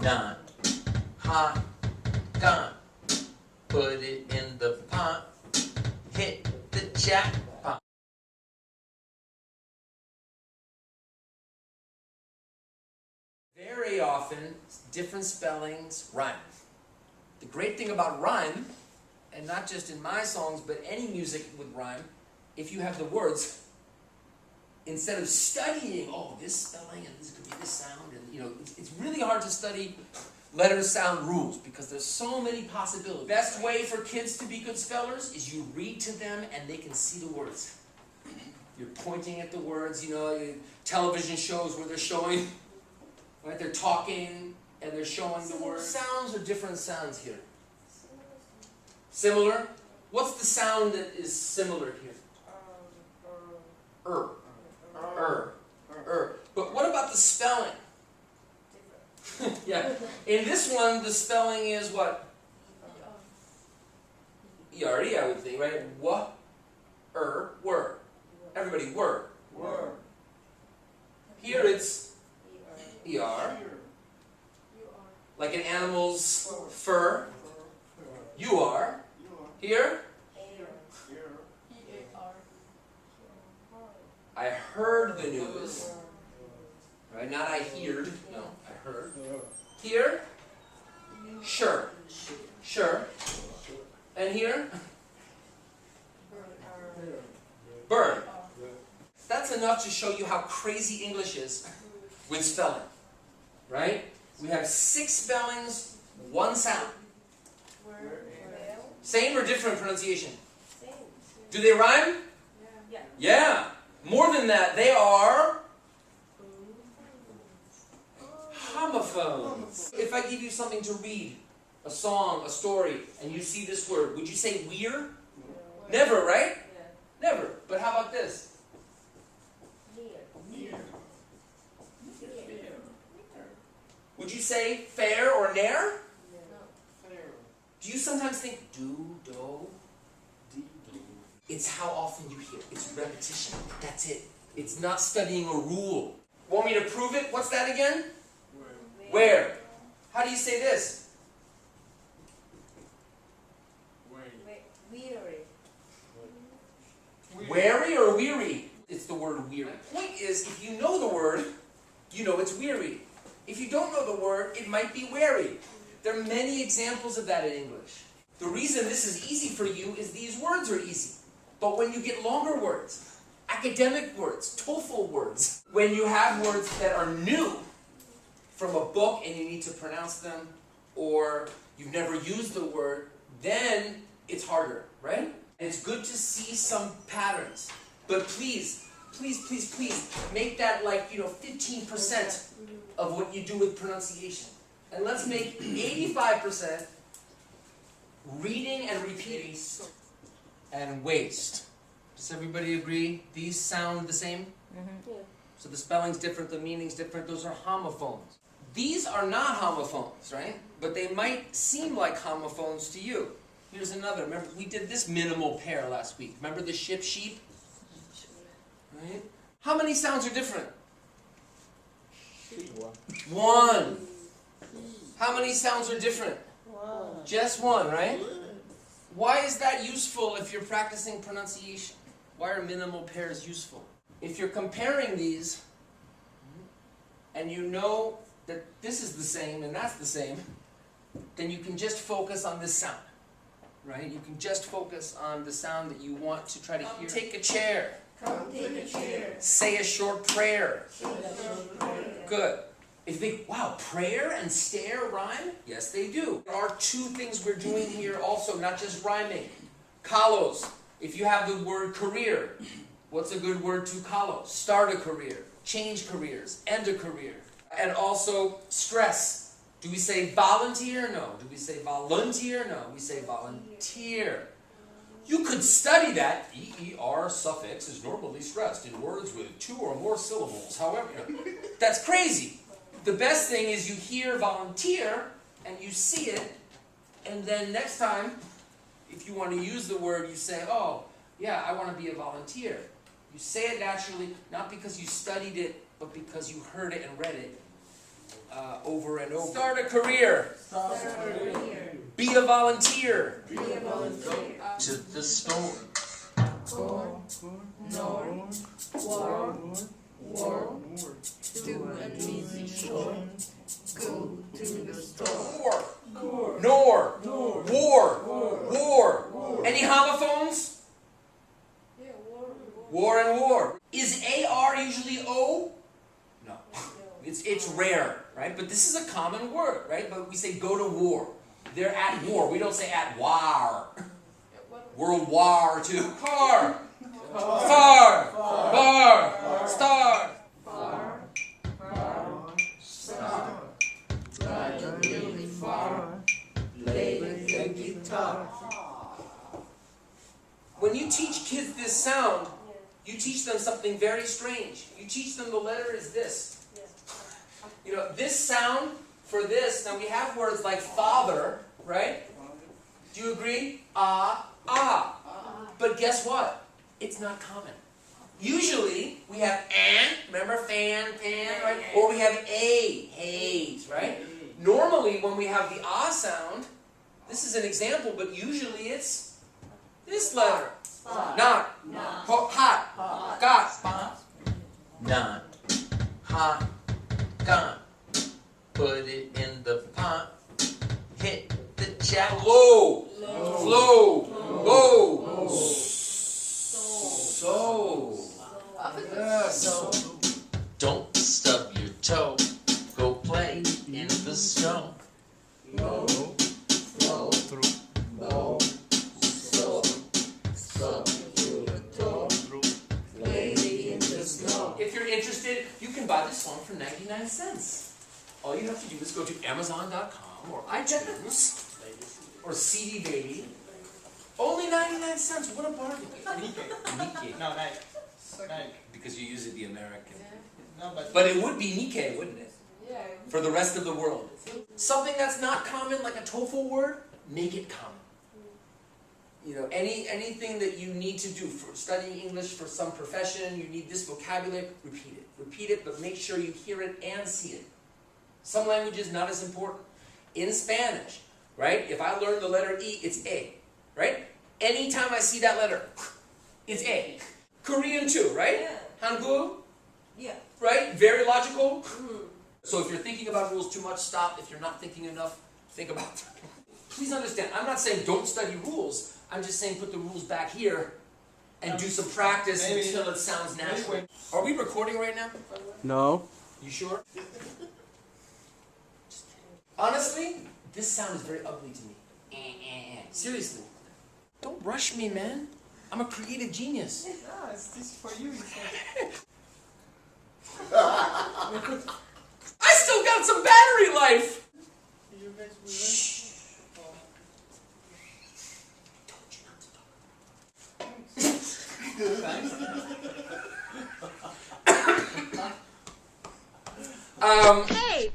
not hot, gone. Put it in the pot, hit the jackpot. Very often, different spellings rhyme. The great thing about rhyme, and not just in my songs, but any music with rhyme, if you have the words, instead of studying, oh, this spelling and this could be this sound, and you know, it's really hard to study letter sound rules because there's so many possibilities. Best way for kids to be good spellers is you read to them and they can see the words. You're pointing at the words, you know, television shows where they're showing, right? They're talking and they're showing the words. Sounds or different sounds here? Similar? What's the sound that is similar here? But what about the spelling? Yeah. In this one, the spelling is what? E-R-E, I would think, right? What? Were. Everybody, were. Here it's E-R. Like an animal's fur. You are. Here? I heard the news. Right? Not I heard. No, I heard. Here? Sure. Sure. And here? Bird. That's enough to show you how crazy English is with spelling. Right? We have 6 spellings, 1 sound. Same or different pronunciation? Do they rhyme? Yeah. More than that, they are homophones. If I give you something to read, a song, a story, and you see this word, would you say we're? Never, right? Never. But how about this? Would you say fair or nair? Do you sometimes think do, do? It's how often you hear. It's repetition. That's it. It's not studying a rule. Want me to prove it? What's that again? Where? How do you say this? Wary or weary? It's the word weary. The point is, if you know the word, you know it's weary. If you don't know the word, it might be wary. There are many examples of that in English. The reason this is easy for you is these words are easy. But when you get longer words, academic words, TOEFL words, when you have words that are new from a book and you need to pronounce them, or you've never used the word, then it's harder, right? And it's good to see some patterns. But please, please, please, please, make that like, 15% of what you do with pronunciation. And let's make 85% reading and repeating and waste. Does everybody agree? These sound the same? Yeah. So the spelling's different, the meaning's different. Those are homophones. These are not homophones, right? But they might seem like homophones to you. Here's another. Remember, we did this minimal pair last week. Remember the ship, sheep? Right? How many sounds are different? 1. How many sounds are different? 1. Just 1, right? Why is that useful if you're practicing pronunciation? Why are minimal pairs useful? If you're comparing these, and you know that this is the same and that's the same, then you can just focus on this sound. Right? You can just focus on the sound that you want to try to hear. Take a chair. Come take a chair. Say a short prayer. Good. If you think, wow, prayer and stare rhyme? Yes, they do. There are 2 things we're doing here also, not just rhyming. Collos. If you have the word career, what's a good word to collo? Start a career, change careers, end a career. And also stress. Do we say volunteer? No. Do we say volunteer? No. We say volunteer. You could study that. EER suffix is normally stressed in words with 2 or more syllables. However, that's crazy. The best thing is you hear volunteer and you see it, and then next time, if you want to use the word, you say, oh, yeah, I want to be a volunteer. You say it naturally, not because you studied it, but because you heard it and read it over and over. Start a career. Be a volunteer. To the store. Go, north, war, do a busy shore, go to the store. War. Any homophones? Yeah, War and war. Is AR usually O? No. It's rare, right? But this is a common word, right? But we say go to war. They're at war. We don't say at war. World War II. Car. Far. Bar. Star. Really far, play the guitar. When you teach kids this sound, you teach them something very strange. You teach them the letter is this. You know, this sound for this, now we have words like father, right? Do you agree? Ah. But guess what? It's not common. Usually, we have an, remember fan, pan, right? Or we have a, haze, right? Normally, when we have the ah sound, this is an example, but usually it's this letter. Not, hot, got, not, hot, gone. Put it in the pot, hit the jack, low, flow, low, so. Don't stub your toe, go play in the snow. If you're interested, you can buy this song for 99 cents. All you have to do is go to Amazon.com or iTunes or CD Baby. Only 99 cents. What a bargain. Nikkei. No, Nike. Because you use it the American. No, But it would be Nikkei, wouldn't it? Yeah. For the rest of the world. Something that's not common, like a TOEFL word, make it common. You know, anything that you need to do for studying English for some profession, you need this vocabulary, repeat it. Repeat it, but make sure you hear it and see it. Some languages, not as important. In Spanish, right? If I learn the letter E, it's A, right? Anytime I see that letter, it's A. Korean too, right? Yeah. Hangul, Yeah. right? Very logical. So if you're thinking about rules too much, stop. If you're not thinking enough, think about them. Please understand, I'm not saying don't study rules. I'm just saying put the rules back here and do some practice until it sounds natural. Are we recording right now? No. You sure? Honestly, this sound is very ugly to me. Seriously. Don't rush me, man. I'm a creative genius. No, it's this for you. I still got some battery life! You guys will Shh. Hey!